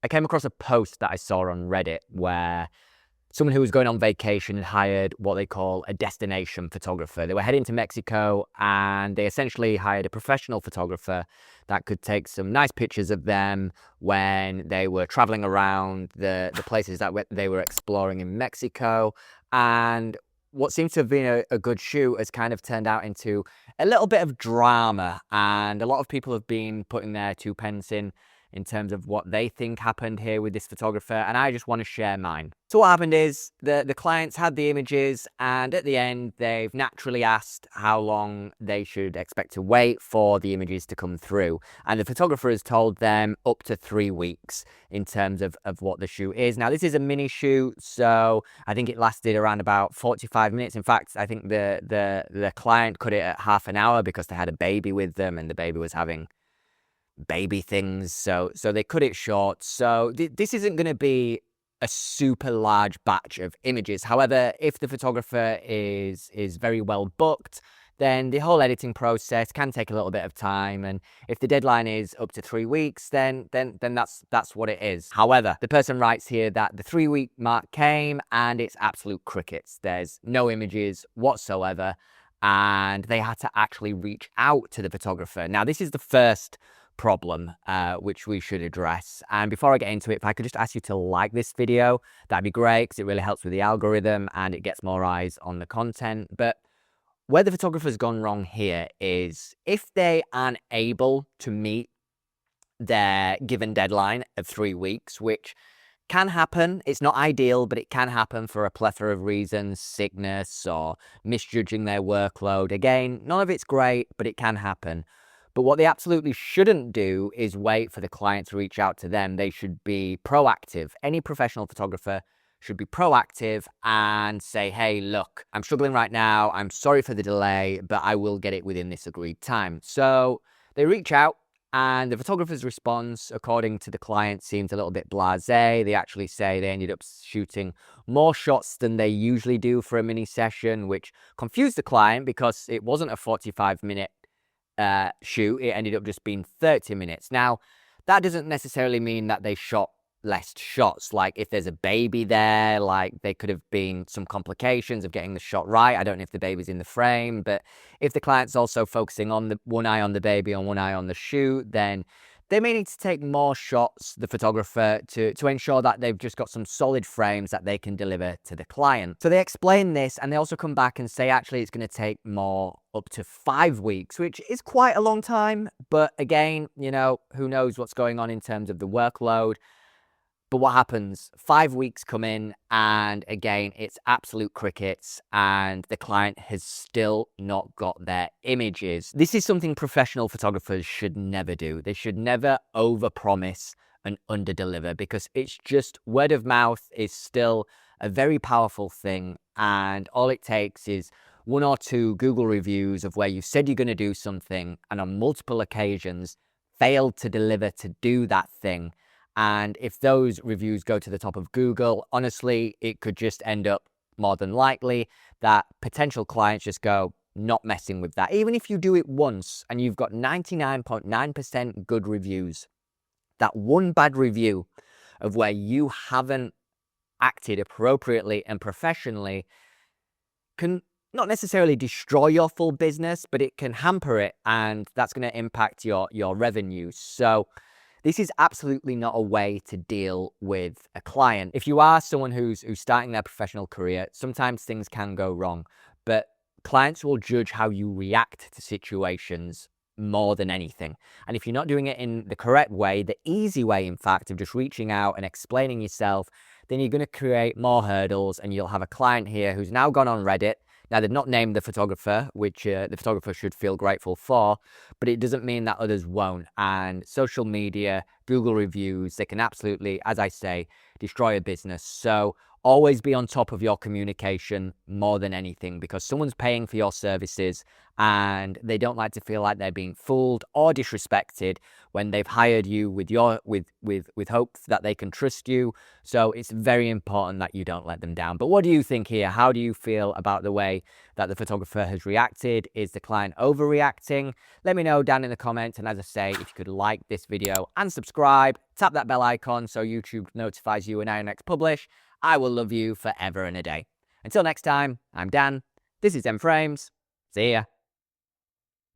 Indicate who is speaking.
Speaker 1: I came across a post that I saw on Reddit where someone who was going on vacation had hired what they call a destination photographer. They were heading to Mexico and they essentially hired a professional photographer that could take some nice pictures of them when they were traveling around the places that they were exploring in Mexico. And what seems to have been a good shoot has kind of turned out into a little bit of drama. And a lot of people have been putting their two pence in terms of what they think happened here with this photographer, and I just want to share mine. So what happened is the clients had the images, and at the end they've naturally asked how long they should expect to wait for the images to come through, and the photographer has told them up to 3 weeks in terms of what the shoot is. Now this is a mini shoot, so I think it lasted around about 45 minutes. In fact, I think the client cut it at half an hour because they had a baby with them and the baby was having baby things, so they cut it short. So this isn't going to be a super large batch of images. However, if the photographer is very well booked, then the whole editing process can take a little bit of time, and if the deadline is up to 3 weeks, then that's what it is. However, the person writes here that the 3-week mark came and it's absolute crickets. There's no images whatsoever, and they had to actually reach out to the photographer. Now this is the first problem which we should address. And before I get into it, if I could just ask you to like this video, that'd be great, because it really helps with the algorithm and it gets more eyes on the content. But where the photographer's gone wrong here is if they aren't able to meet their given deadline of 3 weeks, which can happen. It's not ideal, but it can happen for a plethora of reasons, sickness or misjudging their workload. Again, none of it's great, but it can happen. But what they absolutely shouldn't do is wait for the client to reach out to them. They should be proactive. Any professional photographer should be proactive and say, hey, look, I'm struggling right now. I'm sorry for the delay, but I will get it within this agreed time. So they reach out, and the photographer's response, according to the client, seems a little bit blasé. They actually say they ended up shooting more shots than they usually do for a mini session, which confused the client because it wasn't a 45-minute shoot. It ended up just being 30 minutes. Now, that doesn't necessarily mean that they shot less shots. Like if there's a baby there, like there could have been some complications of getting the shot right. I don't know if the baby's in the frame, but if the client's also focusing on the one eye on the baby and one eye on the shoot, then they may need to take more shots, the photographer, to ensure that they've just got some solid frames that they can deliver to the client. So they explain this, and they also come back and say, actually, it's going to take more, up to 5 weeks, which is quite a long time. But again, you know, who knows what's going on in terms of the workload. But what happens? 5 weeks come in, and again, it's absolute crickets, and the client has still not got their images. This is something professional photographers should never do. They should never overpromise and underdeliver, because it's just word of mouth is still a very powerful thing, and all it takes is 1 or 2 Google reviews of where you said you're going to do something and on multiple occasions failed to deliver to do that thing. And if those reviews go to the top of Google, honestly, it could just end up more than likely that potential clients just go, not messing with that. Even if you do it once and you've got 99.9% good reviews, that one bad review of where you haven't acted appropriately and professionally can not necessarily destroy your full business, but it can hamper it, and that's going to impact your revenue. So this is absolutely not a way to deal with a client. If you are someone who's starting their professional career, sometimes things can go wrong, but clients will judge how you react to situations more than anything. And if you're not doing it in the correct way, the easy way, in fact, of just reaching out and explaining yourself, then you're going to create more hurdles, and you'll have a client here who's now gone on Reddit. Now, they've not named the photographer, which the photographer should feel grateful for, but it doesn't mean that others won't. And social media, Google reviews, they can absolutely, as I say, destroy a business. So always be on top of your communication more than anything, because someone's paying for your services and they don't like to feel like they're being fooled or disrespected when they've hired you with hope that they can trust you. So it's very important that you don't let them down. But what do you think here? How do you feel about the way that the photographer has reacted? Is the client overreacting? Let me know down in the comments. And as I say, if you could like this video and subscribe, tap that bell icon so YouTube notifies you when I next publish. I will love you forever and a day. Until next time, I'm Dan. This is M Frames. See ya.